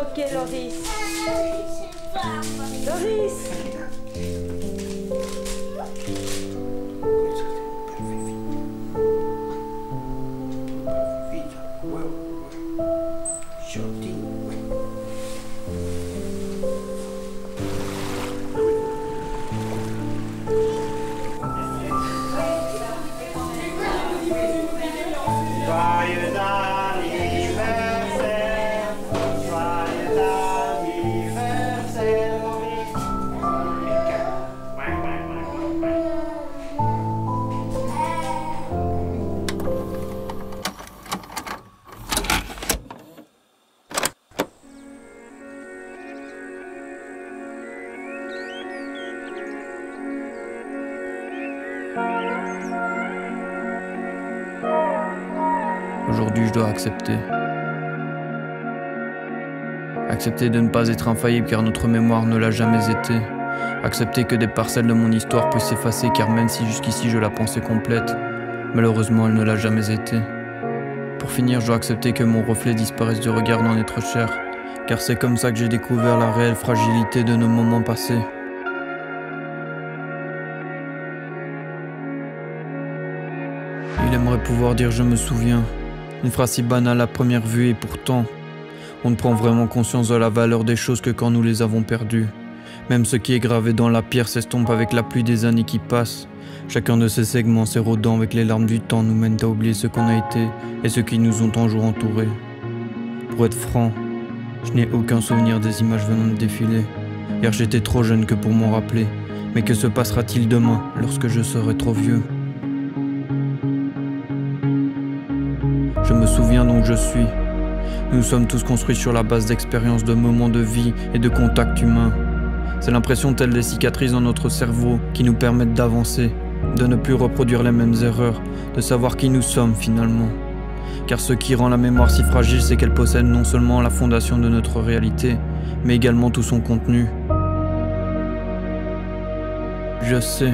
Ok, Loris. Loris. Aujourd'hui, je dois accepter. Accepter de ne pas être infaillible car notre mémoire ne l'a jamais été. Accepter que des parcelles de mon histoire puissent s'effacer car même si jusqu'ici je la pensais complète, malheureusement elle ne l'a jamais été. Pour finir, je dois accepter que mon reflet disparaisse du regard d'un être cher, car c'est comme ça que j'ai découvert la réelle fragilité de nos moments passés. Il aimerait pouvoir dire je me souviens, une phrase si banale à première vue et pourtant, on ne prend vraiment conscience de la valeur des choses que quand nous les avons perdues. Même ce qui est gravé dans la pierre s'estompe avec la pluie des années qui passent. Chacun de ces segments s'érodant avec les larmes du temps nous mène à oublier ce qu'on a été et ceux qui nous ont un jour entourés. Pour être franc, je n'ai aucun souvenir des images venant de défiler, car j'étais trop jeune que pour m'en rappeler. Mais que se passera-t-il demain, lorsque je serai trop vieux ? Je me souviens donc je suis. Nous sommes tous construits sur la base d'expériences, de moments de vie et de contacts humains. C'est l'impression telle des cicatrices dans notre cerveau qui nous permettent d'avancer, de ne plus reproduire les mêmes erreurs, de savoir qui nous sommes finalement. Car ce qui rend la mémoire si fragile, c'est qu'elle possède non seulement la fondation de notre réalité, mais également tout son contenu. Je sais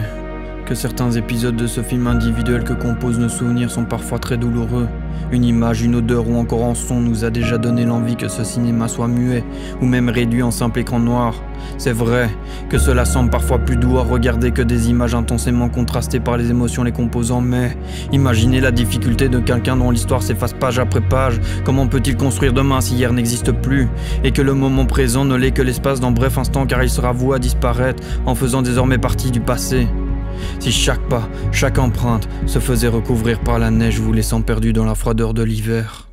que certains épisodes de ce film individuel que composent nos souvenirs sont parfois très douloureux. Une image, une odeur ou encore un son nous a déjà donné l'envie que ce cinéma soit muet ou même réduit en simple écran noir. C'est vrai que cela semble parfois plus doux à regarder que des images intensément contrastées par les émotions les composant, mais imaginez la difficulté de quelqu'un dont l'histoire s'efface page après page. Comment peut-il construire demain si hier n'existe plus et que le moment présent ne l'est que l'espace d'un bref instant car il sera voué à disparaître en faisant désormais partie du passé? Si chaque pas, chaque empreinte se faisait recouvrir par la neige, vous laissant perdu dans la froideur de l'hiver.